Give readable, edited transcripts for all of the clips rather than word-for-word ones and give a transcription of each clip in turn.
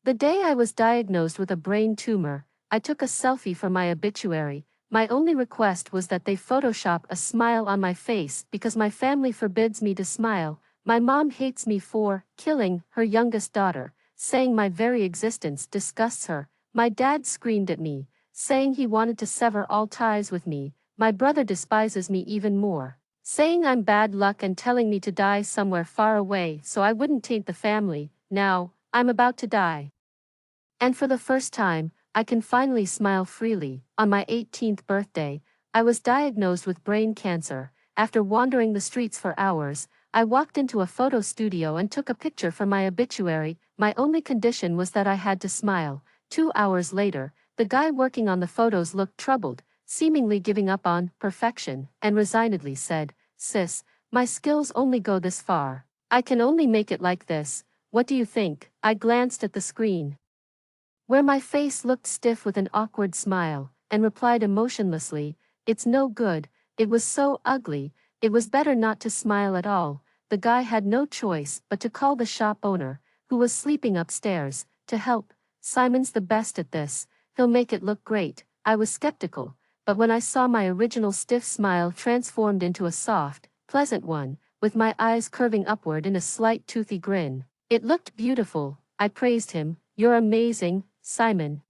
The day I was diagnosed with a brain tumor, I took a selfie for my obituary. My only request was that they Photoshop a smile on my face because my family forbids me to smile. My mom hates me for killing her youngest daughter, saying my very existence disgusts her. My dad screamed at me, saying he wanted to sever all ties with me. My brother despises me even more, saying I'm bad luck and telling me to die somewhere far away so I wouldn't taint the family. Now, I'm about to die. And for the first time, I can finally smile freely. On my 18th birthday, I was diagnosed with brain cancer. After wandering the streets for hours, I walked into a photo studio and took a picture for my obituary. My only condition was that I had to smile. 2 hours later, the guy working on the photos looked troubled, seemingly giving up on perfection, and resignedly said, "Sis, my skills only go this far. I can only make it like this. What do you think?" I glanced at the screen, where my face looked stiff with an awkward smile, and replied emotionlessly, "It's no good, it was so ugly, it was better not to smile at all." The guy had no choice but to call the shop owner, who was sleeping upstairs, to help. "Simon's the best at this, he'll make it look great." I was skeptical, but when I saw my original stiff smile transformed into a soft, pleasant one, with my eyes curving upward in a slight toothy grin, it looked beautiful. I praised him. "You're amazing, Simon."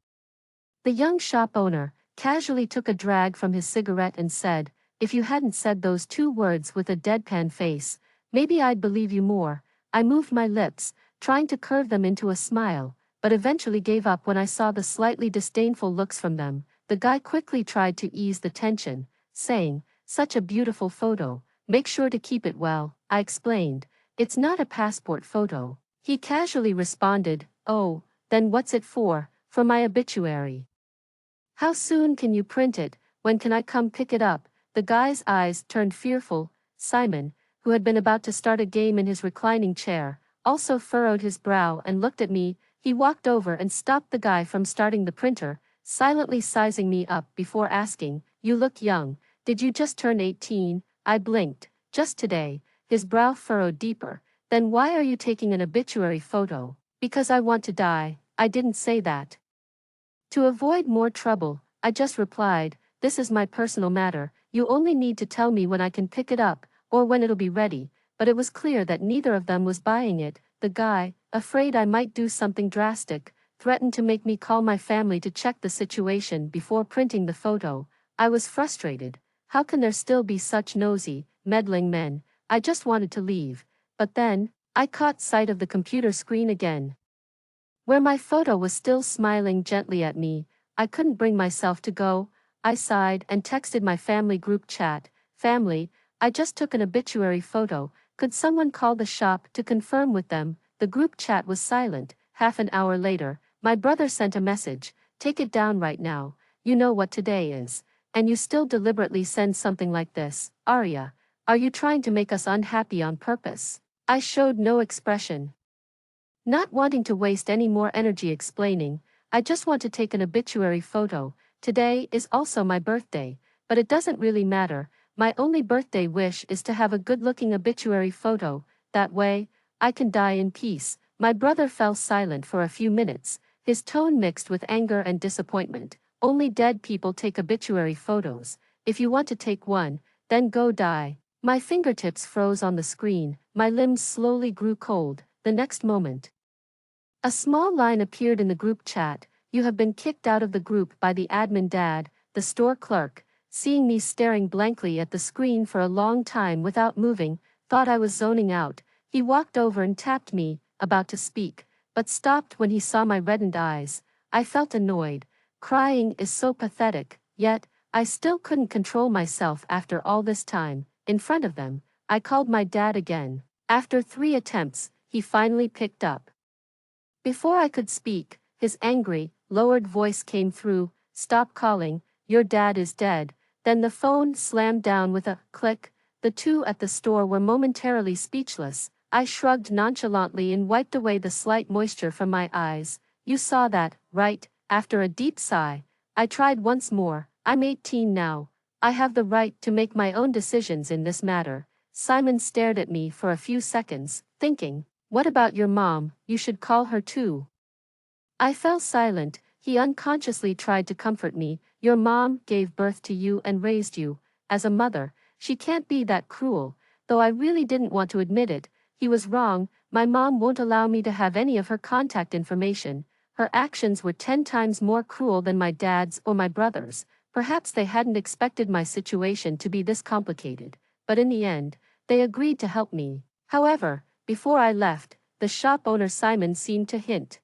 The young shop owner casually took a drag from his cigarette and said, "If you hadn't said those two words with a deadpan face, maybe I'd believe you more." I moved my lips, trying to curve them into a smile, but eventually gave up when I saw the slightly disdainful looks from them. The guy quickly tried to ease the tension, saying, "Such a beautiful photo, make sure to keep it well." I explained, "It's not a passport photo." He casually responded, "Oh, then what's it for?" "For my obituary." "How soon can you print it? When can I come pick it up?" The guy's eyes turned fearful. Simon, who had been about to start a game in his reclining chair, also furrowed his brow and looked at me. He walked over and stopped the guy from starting the printer, silently sizing me up before asking, "You look young, did you just turn 18? I blinked. "Just today." His brow furrowed deeper. "Then why are you taking an obituary photo?" "Because I want to die." I didn't say that to avoid more trouble. I just replied, "This is my personal matter, you only need to tell me when I can pick it up, or when it'll be ready." But it was clear that neither of them was buying it. The guy, afraid I might do something drastic, threatened to make me call my family to check the situation before printing the photo. I was frustrated. How can there still be such nosy, meddling men? I just wanted to leave. But then, I caught sight of the computer screen again, where my photo was still smiling gently at me. I couldn't bring myself to go. I sighed and texted my family group chat, "Family, I just took an obituary photo, could someone call the shop to confirm with them?" The group chat was silent. Half an hour later, my brother sent a message, "Take it down right now, you know what today is. And you still deliberately send something like this. Arya, are you trying to make us unhappy on purpose?" I showed no expression, not wanting to waste any more energy explaining. "I just want to take an obituary photo. Today is also my birthday, but it doesn't really matter. My only birthday wish is to have a good-looking obituary photo. That way, I can die in peace." My brother fell silent for a few minutes, his tone mixed with anger and disappointment. "Only dead people take obituary photos. If you want to take one, then go die." My fingertips froze on the screen, my limbs slowly grew cold. The next moment, a small line appeared in the group chat, "You have been kicked out of the group by the admin." Dad, the store clerk, seeing me staring blankly at the screen for a long time without moving, thought I was zoning out. He walked over and tapped me, about to speak, but stopped when he saw my reddened eyes. I felt annoyed. Crying is so pathetic, yet, I still couldn't control myself after all this time. In front of them, I called my dad again. After 3 attempts, he finally picked up. Before I could speak, his angry, lowered voice came through, "Stop calling, your dad is dead." Then the phone slammed down with a click. The two at the store were momentarily speechless. I shrugged nonchalantly and wiped away the slight moisture from my eyes. "You saw that, right?" After a deep sigh, I tried once more. "I'm 18 now. I have the right to make my own decisions in this matter." Simon stared at me for a few seconds, thinking, "What about your mom? You should call her too." I fell silent. He unconsciously tried to comfort me. Your mom gave birth to you and raised you. As a mother, she can't be that cruel. Though I really didn't want to admit it, he was wrong. My mom won't allow me to have any of her contact information. Her actions were 10 times more cruel than my dad's or my brother's. Perhaps they hadn't expected my situation to be this complicated, but in the end, they agreed to help me. However, before I left, the shop owner Simon seemed to hint.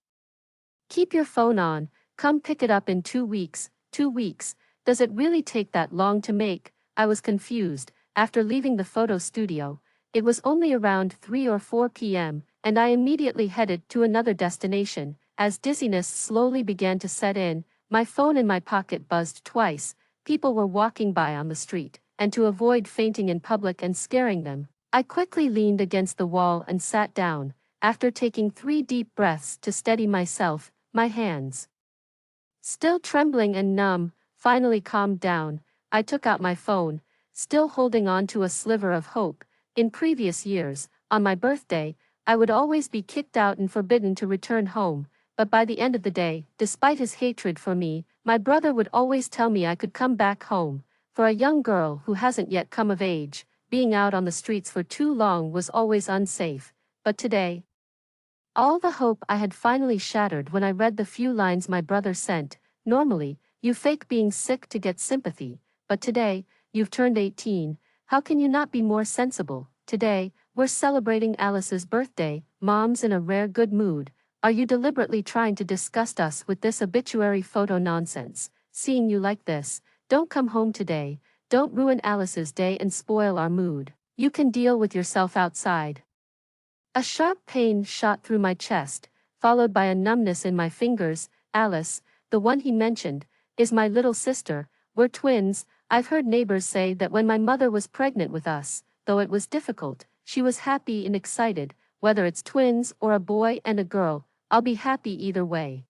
Keep your phone on, come pick it up in 2 weeks. 2 weeks, does it really take that long to make? I was confused. After leaving the photo studio, it was only around 3 or 4 p.m., and I immediately headed to another destination. As dizziness slowly began to set in, my phone in my pocket buzzed twice. People were walking by on the street, and to avoid fainting in public and scaring them, I quickly leaned against the wall and sat down. After taking 3 deep breaths to steady myself, my hands, still trembling and numb, finally calmed down. I took out my phone, still holding on to a sliver of hope. In previous years, on my birthday, I would always be kicked out and forbidden to return home, but by the end of the day, despite his hatred for me, my brother would always tell me I could come back home. For a young girl who hasn't yet come of age, being out on the streets for too long was always unsafe. But today, all the hope I had finally shattered when I read the few lines my brother sent. Normally, you fake being sick to get sympathy, but today, you've turned 18, how can you not be more sensible? Today, we're celebrating Alice's birthday. Mom's in a rare good mood. Are you deliberately trying to disgust us with this obituary photo nonsense? Seeing you like this, don't come home today, don't ruin Alice's day and spoil our mood. You can deal with yourself outside. A sharp pain shot through my chest, followed by a numbness in my fingers. Alice, the one he mentioned, is my little sister. We're twins. I've heard neighbors say that when my mother was pregnant with us, though it was difficult, she was happy and excited. Whether it's twins or a boy and a girl, I'll be happy either way.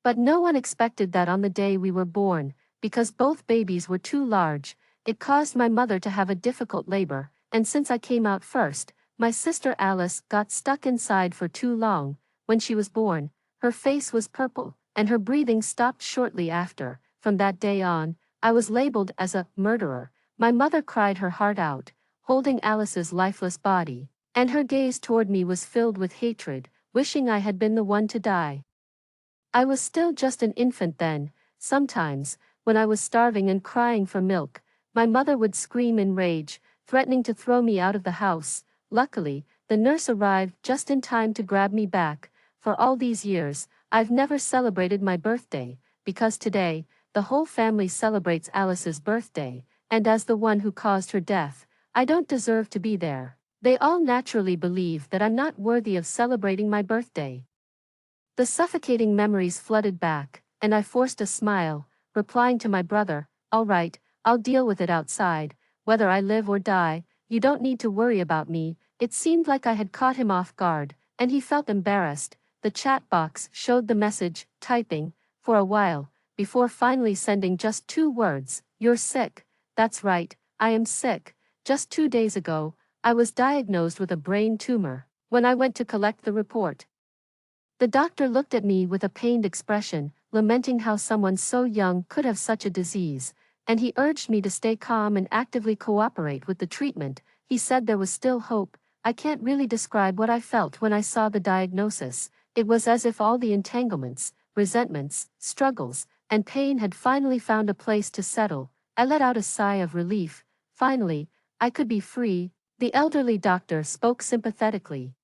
But no one expected that on the day we were born, because both babies were too large. It caused my mother to have a difficult labor, and since I came out first, my sister Alice got stuck inside for too long. When she was born, her face was purple, and her breathing stopped shortly after. From that day on, I was labeled as a murderer. My mother cried her heart out, holding Alice's lifeless body, and her gaze toward me was filled with hatred, wishing I had been the one to die. I was still just an infant then. Sometimes, when I was starving and crying for milk, my mother would scream in rage, threatening to throw me out of the house. Luckily, the nurse arrived just in time to grab me back. For all these years, I've never celebrated my birthday, because today, the whole family celebrates Alice's birthday, and as the one who caused her death, I don't deserve to be there. They all naturally believe that I'm not worthy of celebrating my birthday. The suffocating memories flooded back, and I forced a smile, replying to my brother, "All right, I'll deal with it outside. Whether I live or die, you don't need to worry about me." It seemed like I had caught him off guard, and he felt embarrassed. The chat box showed the message, typing, for a while, before finally sending just 2 words, "You're sick." That's right, I am sick. Just 2 days ago, I was diagnosed with a brain tumor. When I went to collect the report, the doctor looked at me with a pained expression, lamenting how someone so young could have such a disease, and he urged me to stay calm and actively cooperate with the treatment. He said there was still hope. I can't really describe what I felt when I saw the diagnosis. It was as if all the entanglements, resentments, struggles, and pain had finally found a place to settle. I let out a sigh of relief. Finally, I could be free. The elderly doctor spoke sympathetically.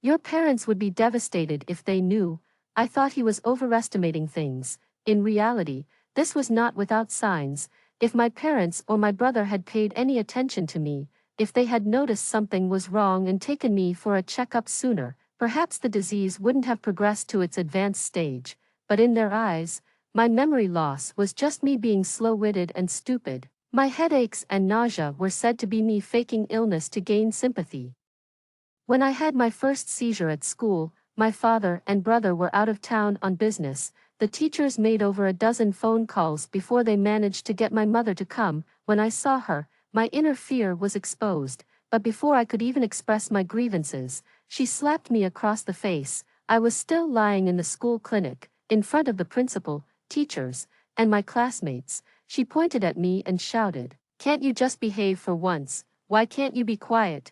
Your parents would be devastated if they knew. I thought he was overestimating things. In reality, this was not without signs. If my parents or my brother had paid any attention to me, if they had noticed something was wrong and taken me for a checkup sooner, perhaps the disease wouldn't have progressed to its advanced stage. But in their eyes, my memory loss was just me being slow-witted and stupid. My headaches and nausea were said to be me faking illness to gain sympathy. When I had my first seizure at school, my father and brother were out of town on business. The teachers made over a dozen phone calls before they managed to get my mother to come. When I saw her, my inner fear was exposed, but before I could even express my grievances, she slapped me across the face. I was still lying in the school clinic, in front of the principal, teachers, and my classmates. She pointed at me and shouted, "Can't you just behave for once? Why can't you be quiet?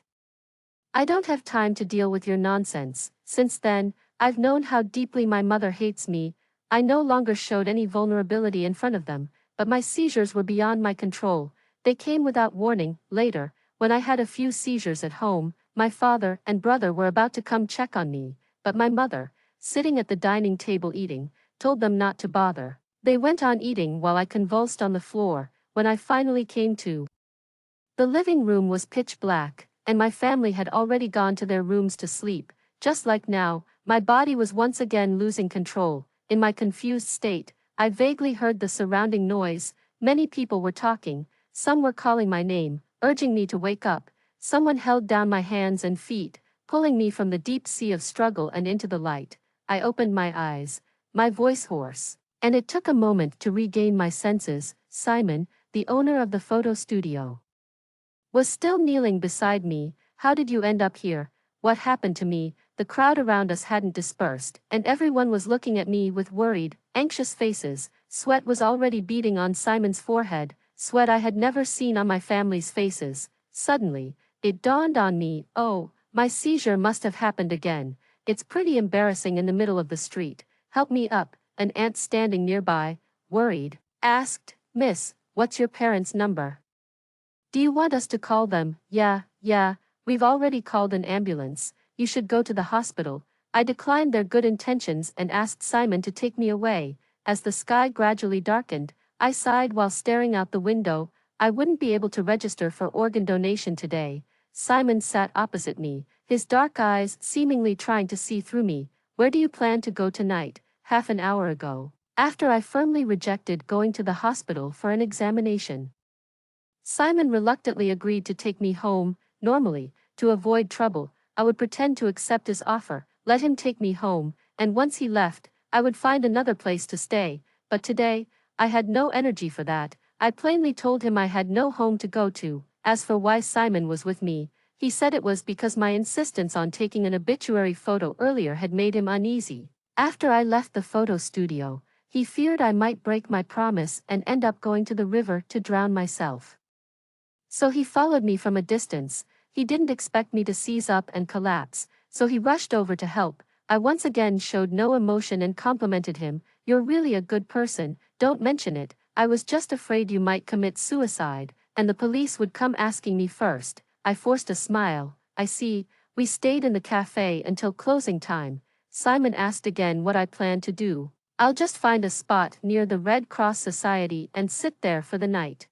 I don't have time to deal with your nonsense." Since then, I've known how deeply my mother hates me. I no longer showed any vulnerability in front of them, but my seizures were beyond my control. They came without warning. Later, when I had a few seizures at home, my father and brother were about to come check on me, but my mother, sitting at the dining table eating, told them not to bother. They went on eating while I convulsed on the floor. When I finally came to, the living room was pitch black, and my family had already gone to their rooms to sleep. Just like now, my body was once again losing control. In my confused state, I vaguely heard the surrounding noise. Many people were talking, some were calling my name, urging me to wake up. Someone held down my hands and feet, pulling me from the deep sea of struggle and into the light. I opened my eyes, my voice hoarse, and it took a moment to regain my senses. Simon, the owner of the photo studio, was still kneeling beside me. "How did you end up here? What happened to me?" The crowd around us hadn't dispersed, and everyone was looking at me with worried, anxious faces. Sweat was already beading on Simon's forehead, sweat I had never seen on my family's faces. Suddenly, it dawned on me, oh, my seizure must have happened again. It's pretty embarrassing in the middle of the street. "Help me up," an aunt standing nearby, worried, asked. "Miss, what's your parents' number? Do you want us to call them?" Yeah, we've already called an ambulance. You should go to the hospital." I declined their good intentions and asked Simon to take me away. As the sky gradually darkened, I sighed while staring out the window. I wouldn't be able to register for organ donation today. Simon sat opposite me, his dark eyes seemingly trying to see through me. "Where do you plan to go tonight?" "Half an hour ago, after I firmly rejected going to the hospital for an examination, Simon reluctantly agreed to take me home. Normally, to avoid trouble, I would pretend to accept his offer, let him take me home, and once he left, I would find another place to stay. But today, I had no energy for that. I plainly told him I had no home to go to. As for why Simon was with me, he said it was because my insistence on taking an obituary photo earlier had made him uneasy. After I left the photo studio, he feared I might break my promise and end up going to the river to drown myself. So he followed me from a distance. He didn't expect me to seize up and collapse, so he rushed over to help. I once again showed no emotion and complimented him. "You're really a good person, don't mention it. I was just afraid you might commit suicide, and the police would come asking me first." I forced a smile. "I see." We stayed in the cafe until closing time. Simon asked again what I planned to do. "I'll just find a spot near the Red Cross Society and sit there for the night."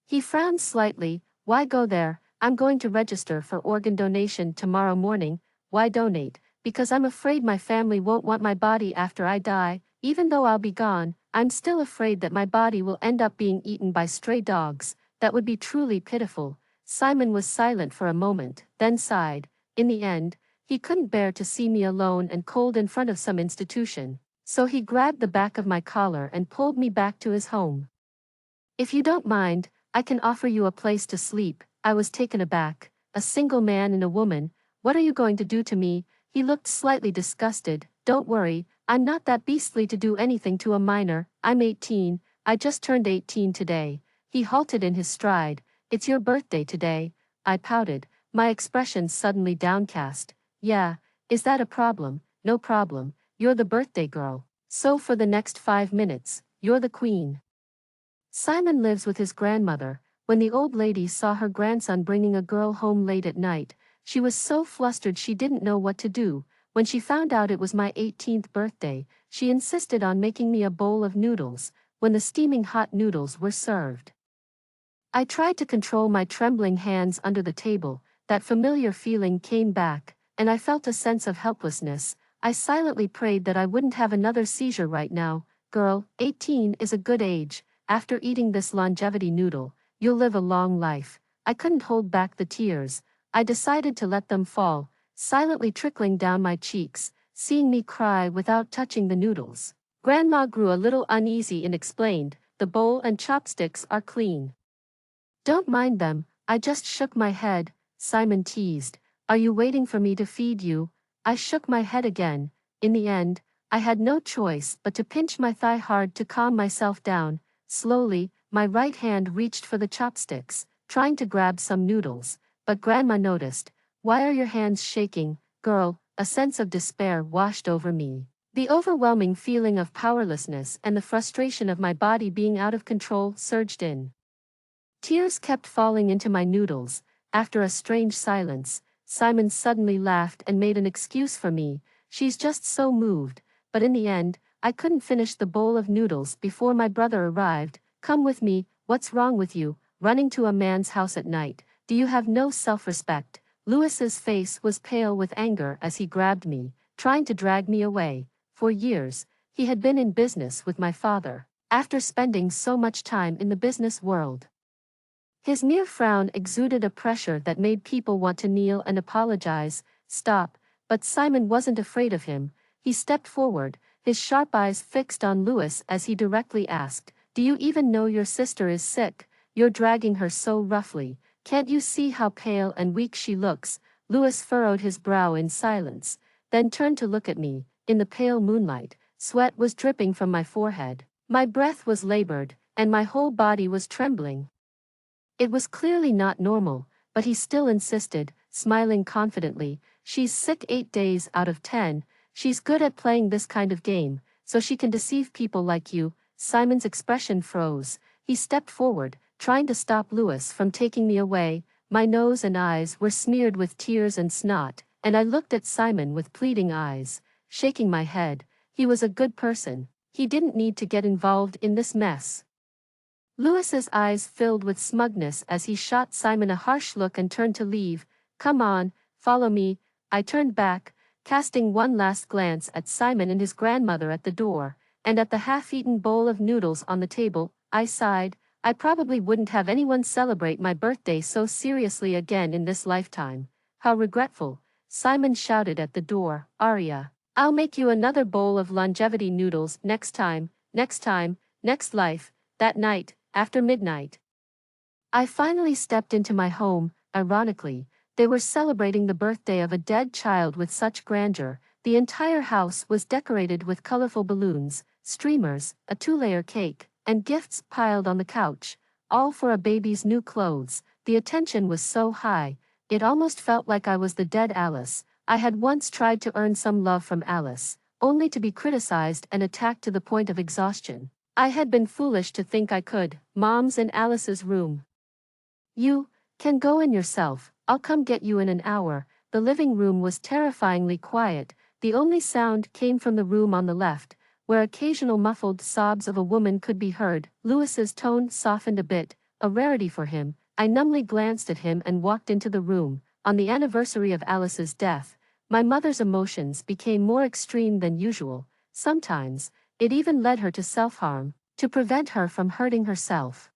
He frowned slightly. "Why go there?" "I'm going to register for organ donation tomorrow morning." "Why donate?" "Because I'm afraid my family won't want my body after I die. Even though I'll be gone, I'm still afraid that my body will end up being eaten by stray dogs. That would be truly pitiful." Simon was silent for a moment, then sighed. In the end, he couldn't bear to see me alone and cold in front of some institution, so he grabbed the back of my collar and pulled me back to his home. "If you don't mind, I can offer you a place to sleep." I was taken aback. A single man and a woman. "What are you going to do to me?" He looked slightly disgusted. "Don't worry, I'm not that beastly to do anything to a minor. I'm 18, I just turned 18 today." He halted in his stride. "It's your birthday today." I pouted, my expression suddenly downcast. "Yeah, is that a problem?" "No problem, you're the birthday girl. So for the next 5 minutes, you're the queen." Simon lives with his grandmother. When the old lady saw her grandson bringing a girl home late at night, she was so flustered she didn't know what to do. When she found out it was my 18th birthday, she insisted on making me a bowl of noodles. When the steaming hot noodles were served, I tried to control my trembling hands under the table. That familiar feeling came back, and I felt a sense of helplessness. I silently prayed that I wouldn't have another seizure right now. "Girl, 18 is a good age. After eating this longevity noodle, you'll live a long life." I couldn't hold back the tears. I decided to let them fall, silently trickling down my cheeks, seeing me cry without touching the noodles. Grandma grew a little uneasy and explained, "The bowl and chopsticks are clean. Don't mind them." I just shook my head. Simon teased, "Are you waiting for me to feed you?" I shook my head again. In the end, I had no choice but to pinch my thigh hard to calm myself down. Slowly, my right hand reached for the chopsticks, trying to grab some noodles, but Grandma noticed. "Why are your hands shaking, girl?" A sense of despair washed over me. The overwhelming feeling of powerlessness and the frustration of my body being out of control surged in. Tears kept falling into my noodles. After a strange silence, Simon suddenly laughed and made an excuse for me. "She's just so moved." But in the end, I couldn't finish the bowl of noodles before my brother arrived. "Come with me." "What's wrong with you, running to a man's house at night? Do you have no self-respect?" Louis's face was pale with anger as he grabbed me, trying to drag me away. For years, he had been in business with my father, after spending so much time in the business world. His mere frown exuded a pressure that made people want to kneel and apologize. "Stop." But Simon wasn't afraid of him. He stepped forward, his sharp eyes fixed on Louis as he directly asked, "Do you even know your sister is sick? You're dragging her so roughly. Can't you see how pale and weak she looks?" Louis furrowed his brow in silence, then turned to look at me. In the pale moonlight, sweat was dripping from my forehead. My breath was labored, and my whole body was trembling. It was clearly not normal, but he still insisted, smiling confidently. "She's sick 8 days out of 10. She's good at playing this kind of game, so she can deceive people like you." Simon's expression froze. He stepped forward, trying to stop Louis from taking me away. My nose and eyes were smeared with tears and snot, and I looked at Simon with pleading eyes, shaking my head. He was a good person. He didn't need to get involved in this mess. Louis's eyes filled with smugness as he shot Simon a harsh look and turned to leave. "Come on, follow me." I turned back, casting one last glance at Simon and his grandmother at the door, and at the half-eaten bowl of noodles on the table. I sighed. I probably wouldn't have anyone celebrate my birthday so seriously again in this lifetime. How regretful. Simon shouted at the door. "Arya, I'll make you another bowl of longevity noodles next time, next life." That night, after midnight, I finally stepped into my home. Ironically, they were celebrating the birthday of a dead child with such grandeur. The entire house was decorated with colorful balloons, streamers, a 2-layer cake, and gifts piled on the couch, all for a baby's new clothes. The attention was so high, it almost felt like I was the dead Alice. I had once tried to earn some love from Alice, only to be criticized and attacked to the point of exhaustion. I had been foolish to think I could. Mom's in Alice's room. "You can go in yourself. I'll come get you in an hour." The living room was terrifyingly quiet. The only sound came from the room on the left, where occasional muffled sobs of a woman could be heard. Louis's tone softened a bit, a rarity for him. I numbly glanced at him and walked into the room. On the anniversary of Alice's death, my mother's emotions became more extreme than usual. Sometimes, it even led her to self-harm, to prevent her from hurting herself.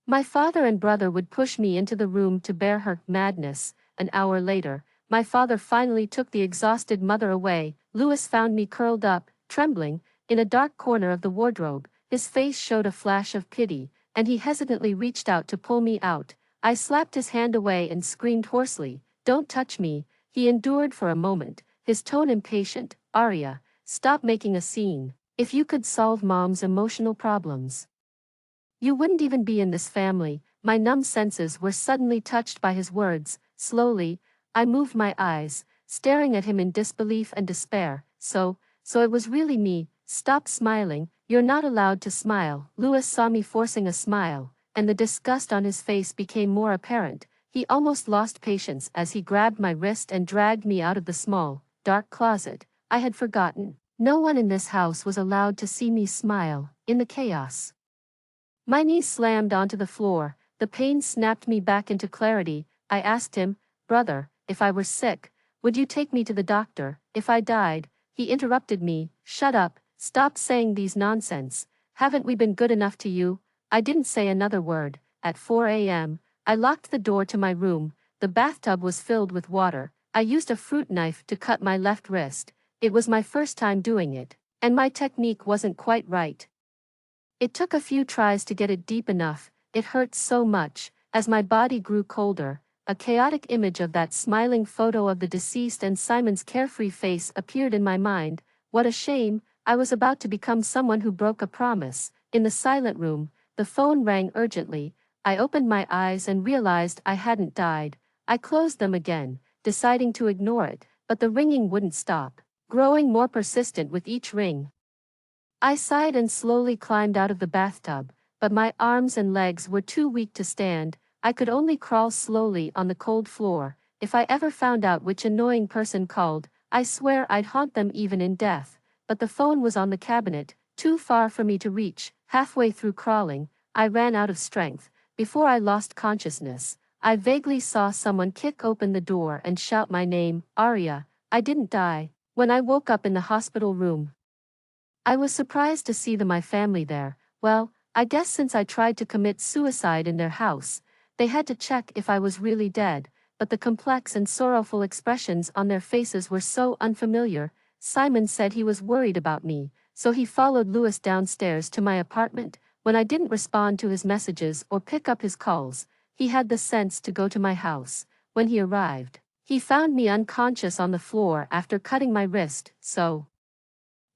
My father and brother would push me into the room to bear her madness. An hour later, my father finally took the exhausted mother away. Louis found me curled up, trembling, in a dark corner of the wardrobe. His face showed a flash of pity, and he hesitantly reached out to pull me out. I slapped his hand away and screamed hoarsely, "Don't touch me." He endured for a moment, his tone impatient. "Arya, stop making a scene. If you could solve Mom's emotional problems, you wouldn't even be in this family." My numb senses were suddenly touched by his words. Slowly, I moved my eyes, staring at him in disbelief and despair. So it was really me." "Stop smiling. You're not allowed to smile." Louis saw me forcing a smile, and the disgust on his face became more apparent. He almost lost patience as he grabbed my wrist and dragged me out of the small, dark closet. I had forgotten. No one in this house was allowed to see me smile. In the chaos, my knees slammed onto the floor. The pain snapped me back into clarity. I asked him, "Brother, if I were sick, would you take me to the doctor? If I died?" He interrupted me. "Shut up, stop saying these nonsense. Haven't we been good enough to you?" I didn't say another word. At 4 a.m., I locked the door to my room. The bathtub was filled with water. I used a fruit knife to cut my left wrist. It was my first time doing it, and my technique wasn't quite right. It took a few tries to get it deep enough. It hurt so much. As my body grew colder, A chaotic image of that smiling photo of the deceased and Simon's carefree face appeared in my mind. What a shame, I was about to become someone who broke a promise. In the silent room, the phone rang urgently. I opened my eyes and realized I hadn't died. I closed them again, deciding to ignore it, but the ringing wouldn't stop, growing more persistent with each ring. I sighed and slowly climbed out of the bathtub, but my arms and legs were too weak to stand. I could only crawl slowly on the cold floor. If I ever found out which annoying person called, I swear I'd haunt them even in death. But the phone was on the cabinet, too far for me to reach. Halfway through crawling, I ran out of strength. Before I lost consciousness, I vaguely saw someone kick open the door and shout my name, Aria. I didn't die. When I woke up in the hospital room, I was surprised to see my family there. Well, I guess since I tried to commit suicide in their house, they had to check if I was really dead, but the complex and sorrowful expressions on their faces were so unfamiliar. Simon said he was worried about me, so he followed Louis downstairs to my apartment. When I didn't respond to his messages or pick up his calls, he had the sense to go to my house. When he arrived, he found me unconscious on the floor after cutting my wrist. So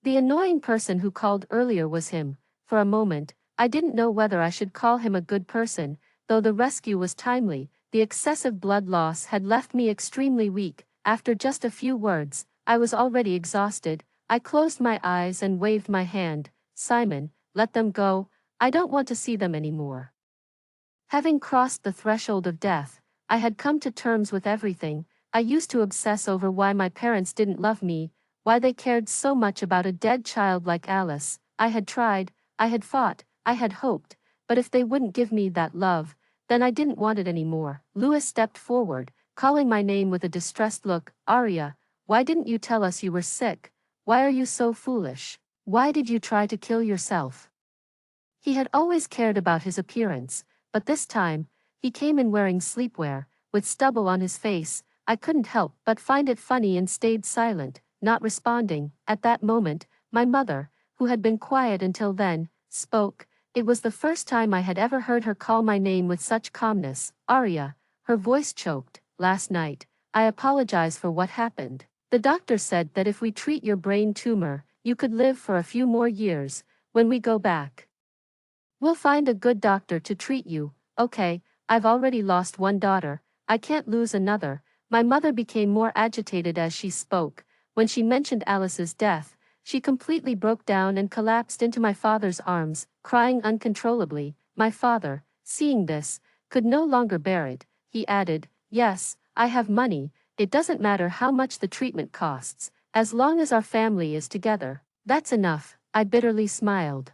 the annoying person who called earlier was him. For a moment, I didn't know whether I should call him a good person, though the rescue was timely. The excessive blood loss had left me extremely weak. After just a few words, I was already exhausted. I closed my eyes and waved my hand. Simon, let them go. I don't want to see them anymore. Having crossed the threshold of death, I had come to terms with everything. I used to obsess over why my parents didn't love me, why they cared so much about a dead child like Alice. I had tried, I had fought, I had hoped, but if they wouldn't give me that love, then I didn't want it anymore. Louis stepped forward, calling my name with a distressed look. Aria, why didn't you tell us you were sick? Why are you so foolish? Why did you try to kill yourself? He had always cared about his appearance, but this time, he came in wearing sleepwear, with stubble on his face. I couldn't help but find it funny and stayed silent, not responding. At that moment, my mother, who had been quiet until then, spoke. It was the first time I had ever heard her call my name with such calmness. Aria, her voice choked. Last night, I apologize for what happened. The doctor said that if we treat your brain tumor, you could live for a few more years. When we go back, we'll find a good doctor to treat you. Okay, I've already lost one daughter, I can't lose another. My mother became more agitated as she spoke. When she mentioned Alice's death, she completely broke down and collapsed into my father's arms, crying uncontrollably. My father, seeing this, could no longer bear it. He added, "Yes, I have money. It doesn't matter how much the treatment costs, as long as our family is together. That's enough." I bitterly smiled,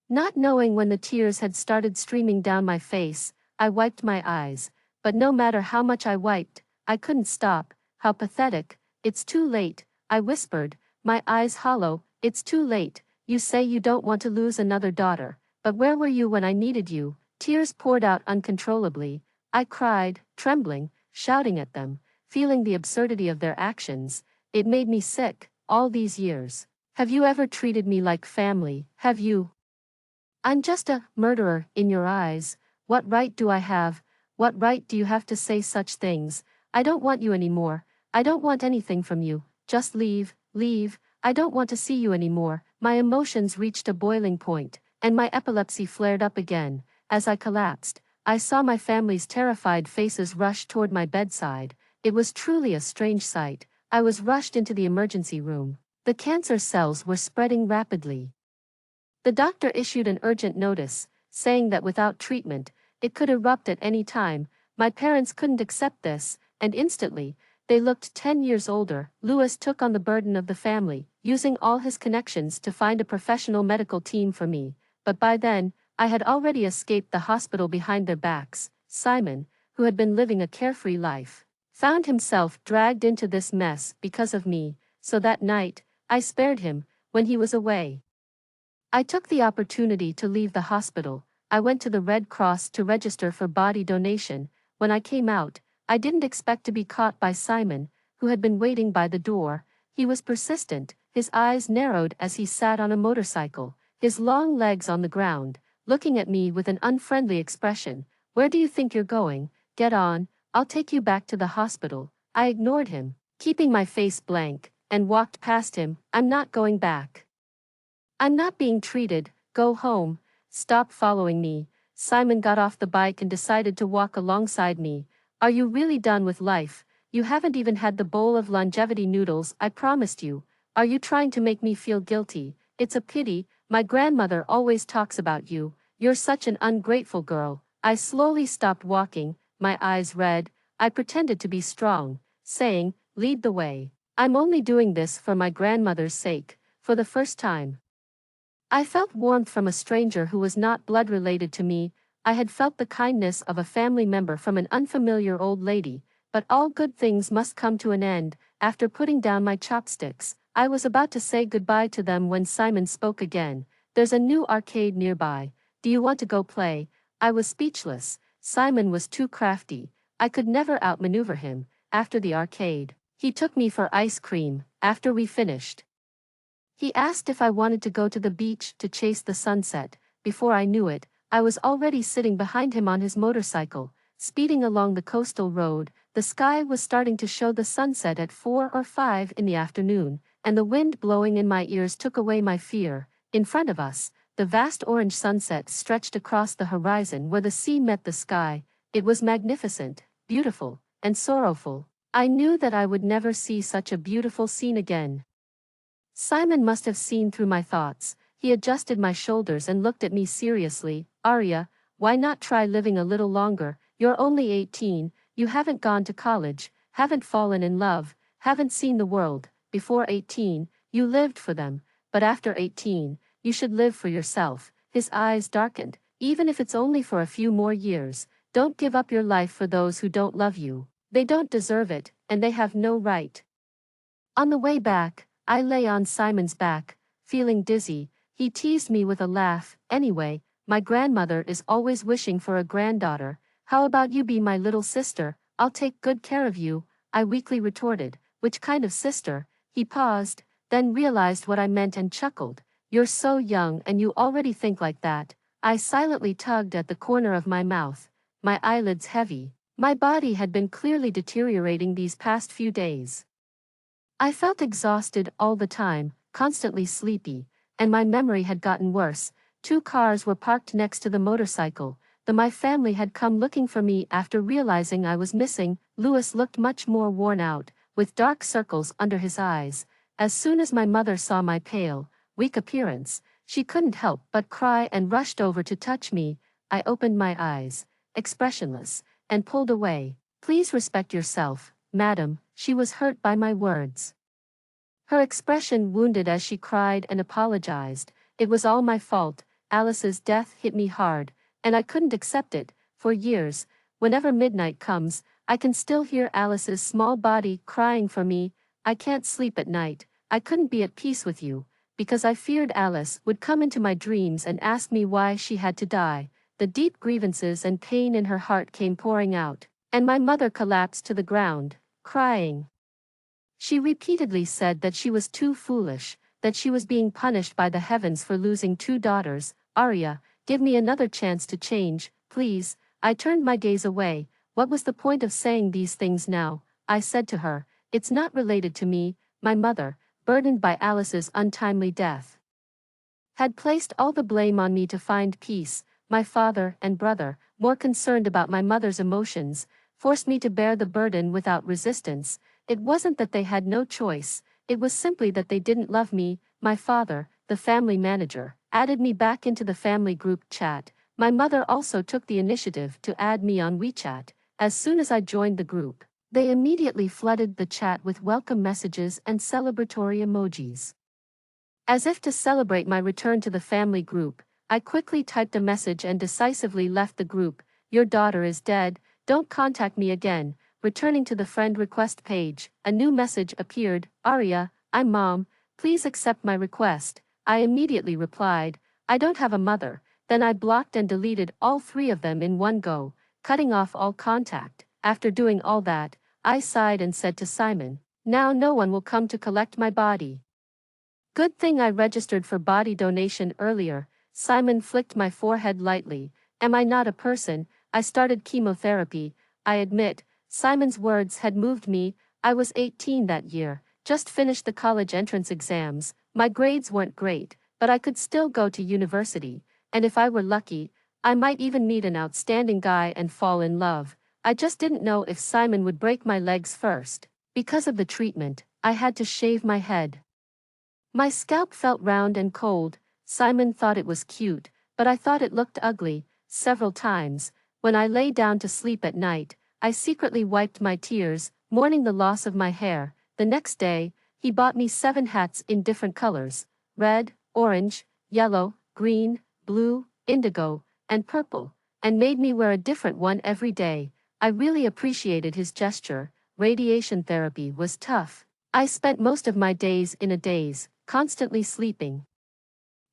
not knowing when the tears had started streaming down my face. I wiped my eyes, but no matter how much I wiped, I couldn't stop. How pathetic. It's too late, I whispered, my eyes hollow. It's too late. You say you don't want to lose another daughter, but where were you when I needed you? Tears poured out uncontrollably. I cried, trembling, shouting at them, feeling the absurdity of their actions. It made me sick. All these years, have you ever treated me like family? Have you? I'm just a murderer in your eyes. What right do I have? What right do you have to say such things? I don't want you anymore. I don't want anything from you. Just leave, leave. I don't want to see you anymore. My emotions reached a boiling point, and my epilepsy flared up again. As I collapsed, I saw my family's terrified faces rush toward my bedside. It was truly a strange sight. I was rushed into the emergency room. The cancer cells were spreading rapidly. The doctor issued an urgent notice, saying that without treatment, it could erupt at any time. My parents couldn't accept this, and instantly, they looked 10 years older. Louis took on the burden of the family, using all his connections to find a professional medical team for me. But by then, I had already escaped the hospital behind their backs. Simon, who had been living a carefree life, found himself dragged into this mess because of me. So that night, I spared him. When he was away, I took the opportunity to leave the hospital. I went to the Red Cross to register for body donation. When I came out, I didn't expect to be caught by Simon, who had been waiting by the door. He was persistent, his eyes narrowed as he sat on a motorcycle, his long legs on the ground, looking at me with an unfriendly expression. "Where do you think you're going? Get on, I'll take you back to the hospital. I ignored him, keeping my face blank, and walked past him. I'm not going back. I'm not being treated. Go home. Stop following me. Simon got off the bike and decided to walk alongside me. Are you really done with life? You haven't even had the bowl of longevity noodles I promised you. Are you trying to make me feel guilty? It's a pity. My grandmother always talks about you. You're such an ungrateful girl. I slowly stopped walking, my eyes red. I pretended to be strong, saying, lead the way. I'm only doing this for my grandmother's sake. For the first time, I felt warmth from a stranger who was not blood related to me. I had felt the kindness of a family member from an unfamiliar old lady, but all good things must come to an end. After putting down my chopsticks, I was about to say goodbye to them when Simon spoke again. There's a new arcade nearby. Do you want to go play? I was speechless. Simon was too crafty. I could never outmaneuver him. After the arcade, he took me for ice cream. After we finished, he asked if I wanted to go to the beach to chase the sunset. Before I knew it, I was already sitting behind him on his motorcycle, speeding along the coastal road. The sky was starting to show the sunset at 4 or 5 in the afternoon, and the wind blowing in my ears took away my fear. In front of us, the vast orange sunset stretched across the horizon where the sea met the sky. It was magnificent, beautiful, and sorrowful. I knew that I would never see such a beautiful scene again. Simon must have seen through my thoughts. He adjusted my shoulders and looked at me seriously. Arya, why not try living a little longer? You're only 18, you haven't gone to college, haven't fallen in love, haven't seen the world. Before 18, you lived for them, but after 18, you should live for yourself. His eyes darkened. Even if it's only for a few more years, don't give up your life for those who don't love you. They don't deserve it, and they have no right. On the way back, I lay on Simon's back, feeling dizzy. He teased me with a laugh. Anyway, my grandmother is always wishing for a granddaughter. How about you be my little sister? I'll take good care of you, I weakly retorted. Which kind of sister? He paused, then realized what I meant and chuckled. You're so young and you already think like that. I silently tugged at the corner of my mouth, my eyelids heavy. My body had been clearly deteriorating these past few days. I felt exhausted all the time, constantly sleepy, and my memory had gotten worse. 2 cars were parked next to the motorcycle. My family had come looking for me after realizing I was missing. Louis looked much more worn out, with dark circles under his eyes. As soon as my mother saw my pale, weak appearance, she couldn't help but cry and rushed over to touch me. I opened my eyes, expressionless, and pulled away. Please respect yourself, madam. She was hurt by my words. Her expression wounded as she cried and apologized. It was all my fault. Alice's death hit me hard, and I couldn't accept it. For years, whenever midnight comes, I can still hear Alice's small body crying for me. I can't sleep at night. I couldn't be at peace with you, because I feared Alice would come into my dreams and ask me why she had to die. The deep grievances and pain in her heart came pouring out, and my mother collapsed to the ground, crying. She repeatedly said that she was too foolish, that she was being punished by the heavens for losing 2 daughters. Arya, give me another chance to change, please. I turned my gaze away. What was the point of saying these things now? I said to her, it's not related to me. My mother, burdened by Alice's untimely death, had placed all the blame on me to find peace. My father and brother, more concerned about my mother's emotions, forced me to bear the burden without resistance. It wasn't that they had no choice, it was simply that they didn't love me. My father, the family manager, added me back into the family group chat. My mother also took the initiative to add me on WeChat. As soon as I joined the group, they immediately flooded the chat with welcome messages and celebratory emojis. As if to celebrate my return to the family group, I quickly typed a message and decisively left the group. Your daughter is dead, don't contact me again. Returning to the friend request page, a new message appeared. Arya, I'm mom, please accept my request. I immediately replied, I don't have a mother. Then I blocked and deleted all 3 of them in one go, cutting off all contact. After doing all that, I sighed and said to Simon, now no one will come to collect my body. Good thing I registered for body donation earlier. Simon flicked my forehead lightly. Am I not a person? I started chemotherapy, I admit. Simon's words had moved me. I was 18 that year, just finished the college entrance exams. My grades weren't great, but I could still go to university, and if I were lucky, I might even meet an outstanding guy and fall in love. I just didn't know if Simon would break my legs first. Because of the treatment, I had to shave my head. My scalp felt round and cold. Simon thought it was cute, but I thought it looked ugly. Several times, when I lay down to sleep at night, I secretly wiped my tears, mourning the loss of my hair. The next day, he bought me 7 hats in different colors: red, orange, yellow, green, blue, indigo, and purple, and made me wear a different one every day. I really appreciated his gesture. Radiation therapy was tough. I spent most of my days in a daze, constantly sleeping.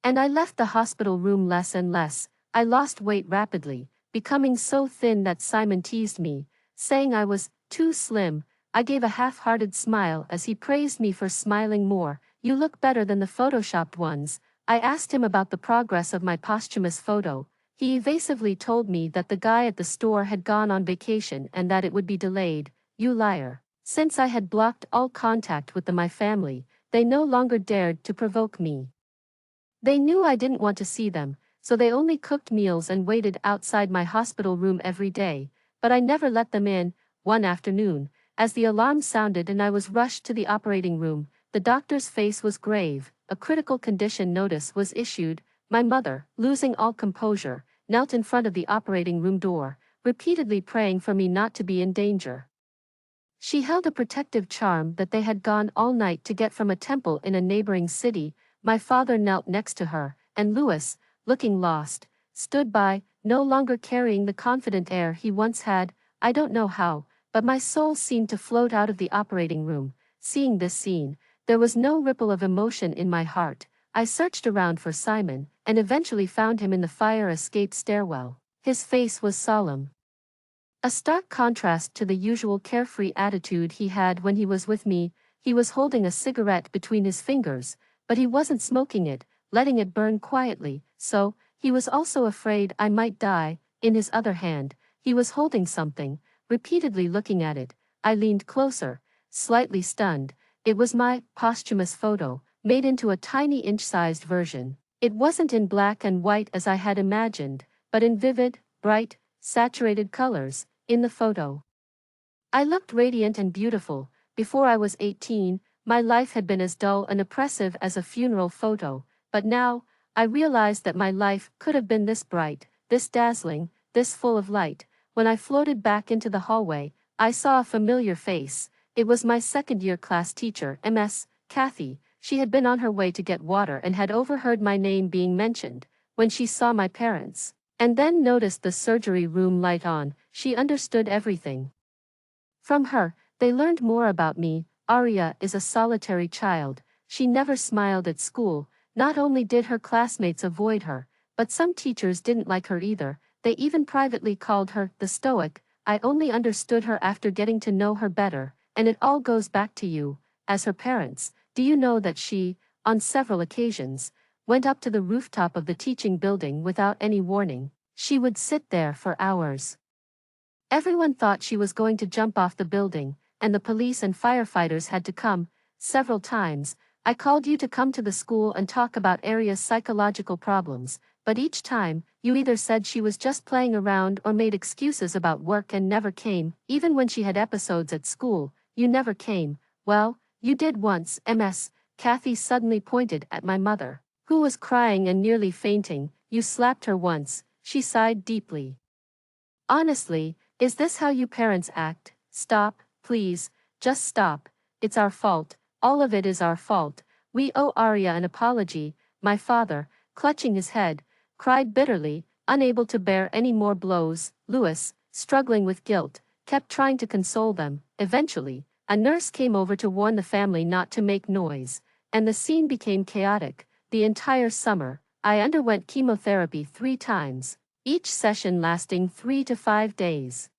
And I left the hospital room less and less. I lost weight rapidly, becoming so thin that Simon teased me, saying I was too slim. I gave a half-hearted smile as he praised me for smiling more. "You look better than the photoshopped ones." I asked him about the progress of my posthumous photo. He evasively told me that the guy at the store had gone on vacation and that it would be delayed. "You liar." Since I had blocked all contact with my family, they no longer dared to provoke me. They knew I didn't want to see them, so they only cooked meals and waited outside my hospital room every day, but I never let them in. One afternoon, as the alarm sounded and I was rushed to the operating room, the doctor's face was grave. A critical condition notice was issued. My mother, losing all composure, knelt in front of the operating room door, repeatedly praying for me not to be in danger. She held a protective charm that they had gone all night to get from a temple in a neighboring city. My father knelt next to her, and Louis, looking lost, stood by, no longer carrying the confident air he once had. I don't know how, but my soul seemed to float out of the operating room. Seeing this scene, there was no ripple of emotion in my heart. I searched around for Simon, and eventually found him in the fire escape stairwell. His face was solemn. A stark contrast to the usual carefree attitude he had when he was with me. He was holding a cigarette between his fingers, but he wasn't smoking it, letting it burn quietly, so, he was also afraid I might die. In his other hand, he was holding something, repeatedly looking at it. I leaned closer, slightly stunned. It was my posthumous photo, made into a tiny inch-sized version. It wasn't in black and white as I had imagined, but in vivid, bright, saturated colors. In the photo, I looked radiant and beautiful. Before I was 18, my life had been as dull and oppressive as a funeral photo, but now, I realized that my life could have been this bright, this dazzling, this full of light. When I floated back into the hallway, I saw a familiar face. It was my second-year class teacher, Ms. Kathy. She had been on her way to get water and had overheard my name being mentioned. When she saw my parents, and then noticed the surgery room light on, she understood everything. From her, they learned more about me. Aria is a solitary child. She never smiled at school. Not only did her classmates avoid her, but some teachers didn't like her either. They even privately called her the Stoic. I only understood her after getting to know her better, and it all goes back to you, as her parents. Do you know that she, on several occasions, went up to the rooftop of the teaching building without any warning? She would sit there for hours. Everyone thought she was going to jump off the building, and the police and firefighters had to come. Several times, I called you to come to the school and talk about Aria's psychological problems, but each time, you either said she was just playing around or made excuses about work and never came. Even when she had episodes at school, you never came. Well, you did once. Ms. Kathy suddenly pointed at my mother, who was crying and nearly fainting. You slapped her once. She sighed deeply. Honestly, is this how you parents act? Stop, please, just stop. It's our fault. All of it is our fault. We owe Aria an apology. My father, clutching his head, cried bitterly, unable to bear any more blows. Louis, struggling with guilt, kept trying to console them. Eventually, a nurse came over to warn the family not to make noise, and the scene became chaotic. The entire summer, I underwent chemotherapy 3 times, each session lasting 3 to 5 days.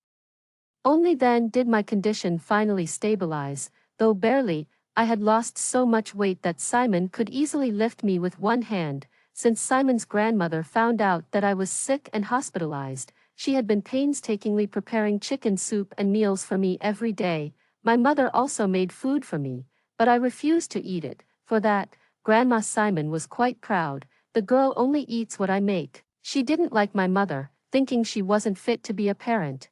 Only then did my condition finally stabilize, though barely. I had lost so much weight that Simon could easily lift me with one hand. Since Simon's grandmother found out that I was sick and hospitalized, She had been painstakingly preparing chicken soup and meals for me every day. My mother also made food for me, but I refused to eat it. For that, Grandma Simon was quite proud. The girl only eats what I make. She didn't like my mother, thinking she wasn't fit to be a parent.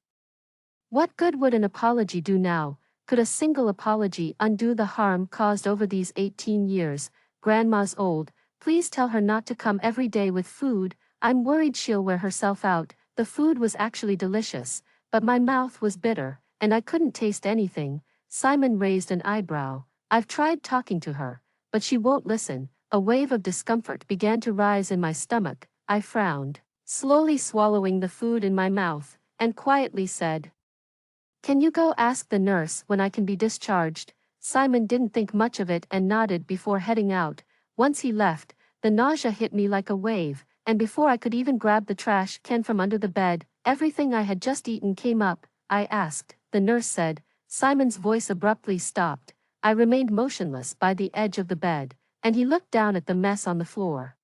What good would an apology do now? Could a single apology undo the harm caused over these 18 years? Grandma's old. Please tell her not to come every day with food. I'm worried she'll wear herself out. The food was actually delicious, but my mouth was bitter, and I couldn't taste anything. Simon raised an eyebrow. I've tried talking to her, but she won't listen. A wave of discomfort began to rise in my stomach. I frowned, slowly swallowing the food in my mouth, and quietly said, "Can you go ask the nurse when I can be discharged?" Simon didn't think much of it and nodded before heading out. Once he left, the nausea hit me like a wave, and before I could even grab the trash can from under the bed, everything I had just eaten came up. I asked, the nurse said. Simon's voice abruptly stopped. I remained motionless by the edge of the bed, and he looked down at the mess on the floor.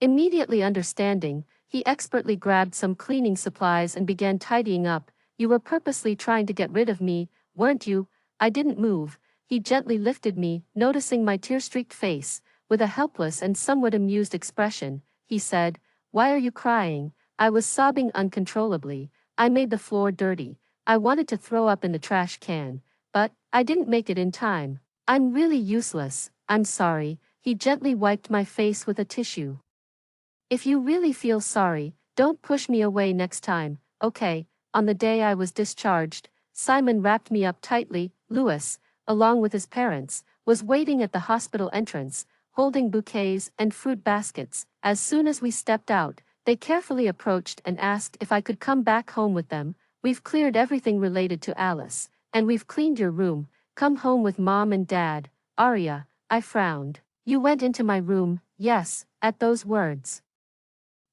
Immediately understanding, he expertly grabbed some cleaning supplies and began tidying up. "You were purposely trying to get rid of me, weren't you?" I didn't move. He gently lifted me, noticing my tear-streaked face. With a helpless and somewhat amused expression, he said, "Why are you crying?" I was sobbing uncontrollably. I made the floor dirty. I wanted to throw up in the trash can, but I didn't make it in time. "I'm really useless, I'm sorry." He gently wiped my face with a tissue. "If you really feel sorry, don't push me away next time, okay?" On the day I was discharged, Simon wrapped me up tightly. Louis, along with his parents, was waiting at the hospital entrance, holding bouquets and fruit baskets. As soon as we stepped out, they carefully approached and asked if I could come back home with them. "We've cleared everything related to Alice, and we've cleaned your room. Come home with Mom and Dad." "Aria," I frowned. "You went into my room?" "Yes." At those words,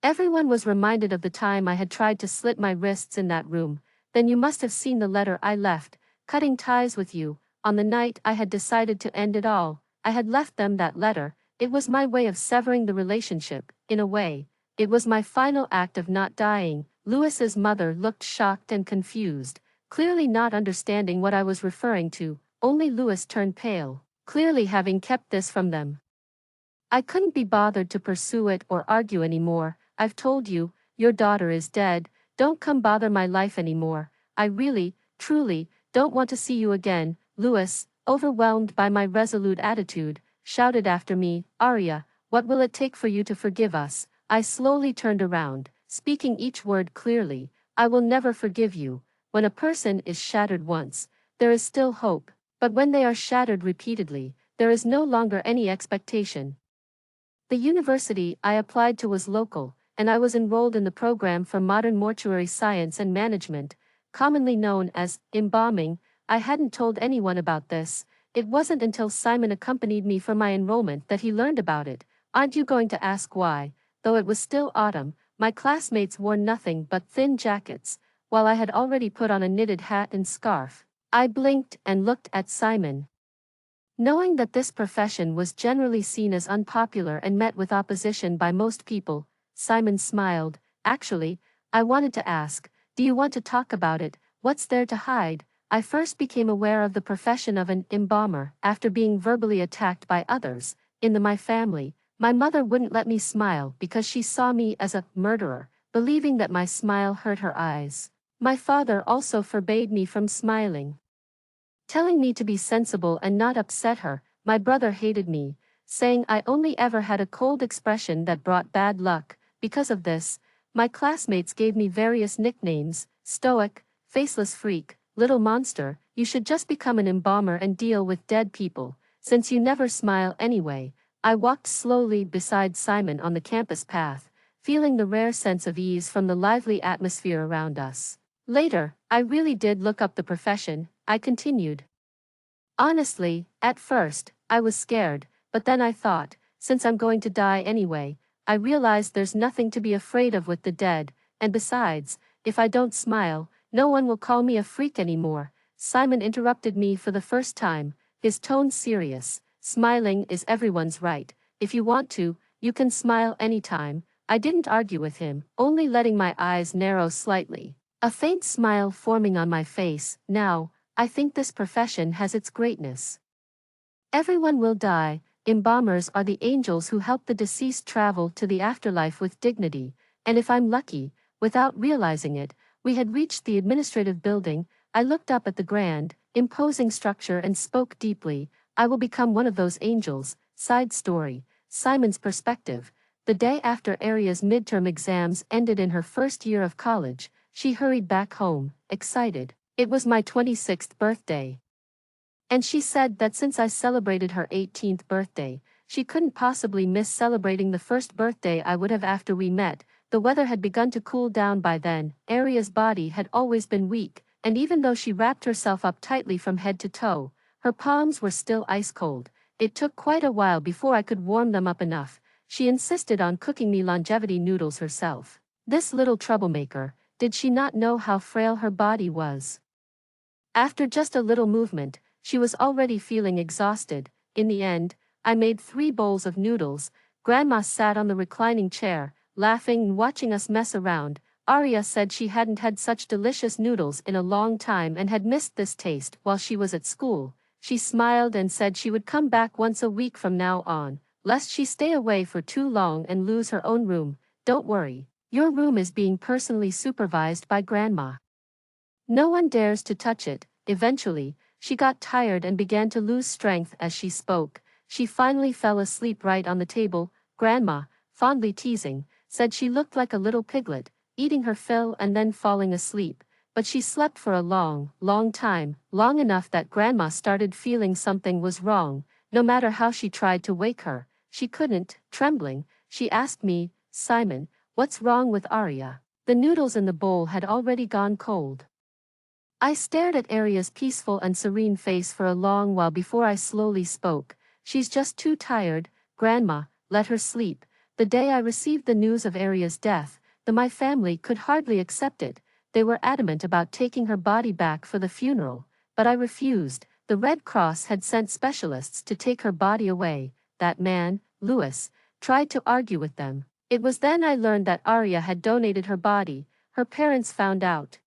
everyone was reminded of the time I had tried to slit my wrists in that room. "Then you must have seen the letter I left, cutting ties with you." On the night I had decided to end it all, I had left them that letter. It was my way of severing the relationship, in a way. It was my final act of not dying. Louis's mother looked shocked and confused, clearly not understanding what I was referring to. Only Louis turned pale, clearly having kept this from them. I couldn't be bothered to pursue it or argue anymore. "I've told you, your daughter is dead. Don't come bother my life anymore. I really, truly, don't want to see you again." Louis, overwhelmed by my resolute attitude, shouted after me, "Aria, what will it take for you to forgive us?" I slowly turned around, speaking each word clearly. "I will never forgive you." When a person is shattered once, there is still hope, but when they are shattered repeatedly, there is no longer any expectation. The university I applied to was local, and I was enrolled in the program for modern mortuary science and management, commonly known as embalming. I hadn't told anyone about this. It wasn't until Simon accompanied me for my enrollment that he learned about it. Aren't you going to ask why? Though it was still autumn, my classmates wore nothing but thin jackets, while I had already put on a knitted hat and scarf. I blinked and looked at Simon. Knowing that this profession was generally seen as unpopular and met with opposition by most people, Simon smiled. "Actually, I wanted to ask, do you want to talk about it? What's there to hide?" I first became aware of the profession of an embalmer after being verbally attacked by others. In my family, my mother wouldn't let me smile because she saw me as a murderer, believing that my smile hurt her eyes. My father also forbade me from smiling, telling me to be sensible and not upset her. My brother hated me, saying I only ever had a cold expression that brought bad luck. Because of this, my classmates gave me various nicknames: stoic, faceless freak, little monster. "You should just become an embalmer and deal with dead people, since you never smile anyway." I walked slowly beside Simon on the campus path, feeling the rare sense of ease from the lively atmosphere around us. Later, I really did look up the profession. I continued. "Honestly, at first, I was scared, but then I thought, since I'm going to die anyway, I realized there's nothing to be afraid of with the dead, and besides, if I don't smile, no one will call me a freak anymore." Simon interrupted me for the first time, his tone serious. "Smiling is everyone's right. If you want to, you can smile anytime." I didn't argue with him, only letting my eyes narrow slightly. A faint smile forming on my face. Now, I think this profession has its greatness. Everyone will die. Embalmers are the angels who help the deceased travel to the afterlife with dignity, and if I'm lucky, without realizing it, we had reached the administrative building. I looked up at the grand, imposing structure and spoke deeply. I will become one of those angels. Side story. Simon's perspective. The day after Aria's midterm exams ended in her first year of college, she hurried back home, excited. It was my 26th birthday. And she said that since I celebrated her 18th birthday, she couldn't possibly miss celebrating the first birthday I would have after we met. The weather had begun to cool down by then. Aria's body had always been weak, and even though she wrapped herself up tightly from head to toe, her palms were still ice cold. It took quite a while before I could warm them up enough. She insisted on cooking me longevity noodles herself. This little troublemaker, did she not know how frail her body was? After just a little movement, she was already feeling exhausted. In the end, I made 3 bowls of noodles. Grandma sat on the reclining chair, laughing and watching us mess around. Aria said she hadn't had such delicious noodles in a long time and had missed this taste while she was at school. She smiled and said she would come back once a week from now on, lest she stay away for too long and lose her own room. Don't worry, your room is being personally supervised by Grandma. No one dares to touch it. Eventually, she got tired and began to lose strength as she spoke. She finally fell asleep right on the table. Grandma, fondly teasing, said she looked like a little piglet, eating her fill and then falling asleep. But she slept for a long, long time, long enough that Grandma started feeling something was wrong. No matter how she tried to wake her, she couldn't. Trembling, she asked me, Simon, what's wrong with Aria? The noodles in the bowl had already gone cold. I stared at Aria's peaceful and serene face for a long while before I slowly spoke. She's just too tired, Grandma, let her sleep. The day I received the news of Aria's death, my family could hardly accept it. They were adamant about taking her body back for the funeral, but I refused. The Red Cross had sent specialists to take her body away. That man, Louis, tried to argue with them. It was then I learned that Aria had donated her body. Her parents found out,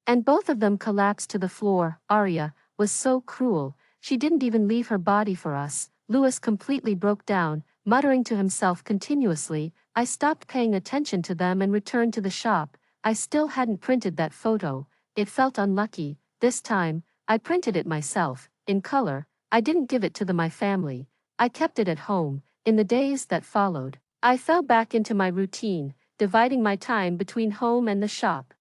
and both of them collapsed to the floor. Aria was so cruel, she didn't even leave her body for us. Louis completely broke down, muttering to himself continuously. I stopped paying attention to them and returned to the shop. I still hadn't printed that photo. It felt unlucky. This time, I printed it myself, in color. I didn't give it to my family. I kept it at home. In the days that followed, I fell back into my routine, dividing my time between home and the shop.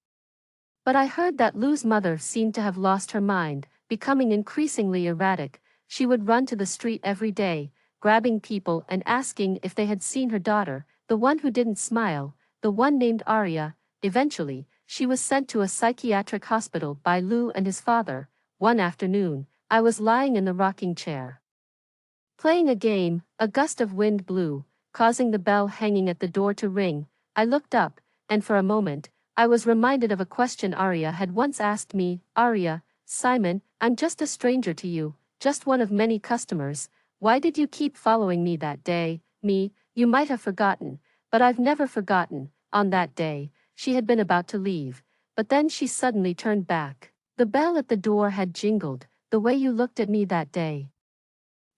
But I heard that Lou's mother seemed to have lost her mind, becoming increasingly erratic. She would run to the street every day, grabbing people and asking if they had seen her daughter, the one who didn't smile, the one named Aria. Eventually, she was sent to a psychiatric hospital by Lou and his father. One afternoon, I was lying in the rocking chair, playing a game. A gust of wind blew, causing the bell hanging at the door to ring. I looked up, and for a moment, I was reminded of a question Aria had once asked me. Aria, Simon, I'm just a stranger to you, just one of many customers. Why did you keep following me that day? Me, you might have forgotten, but I've never forgotten. On that day, she had been about to leave, but then she suddenly turned back. The bell at the door had jingled. The way you looked at me that day,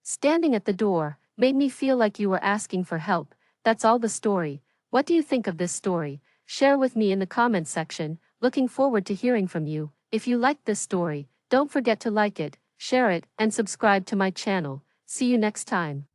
standing at the door, made me feel like you were asking for help. That's all the story. What do you think of this story? Share with me in the comments section. Looking forward to hearing from you. If you liked this story, don't forget to like it, share it, and subscribe to my channel. See you next time.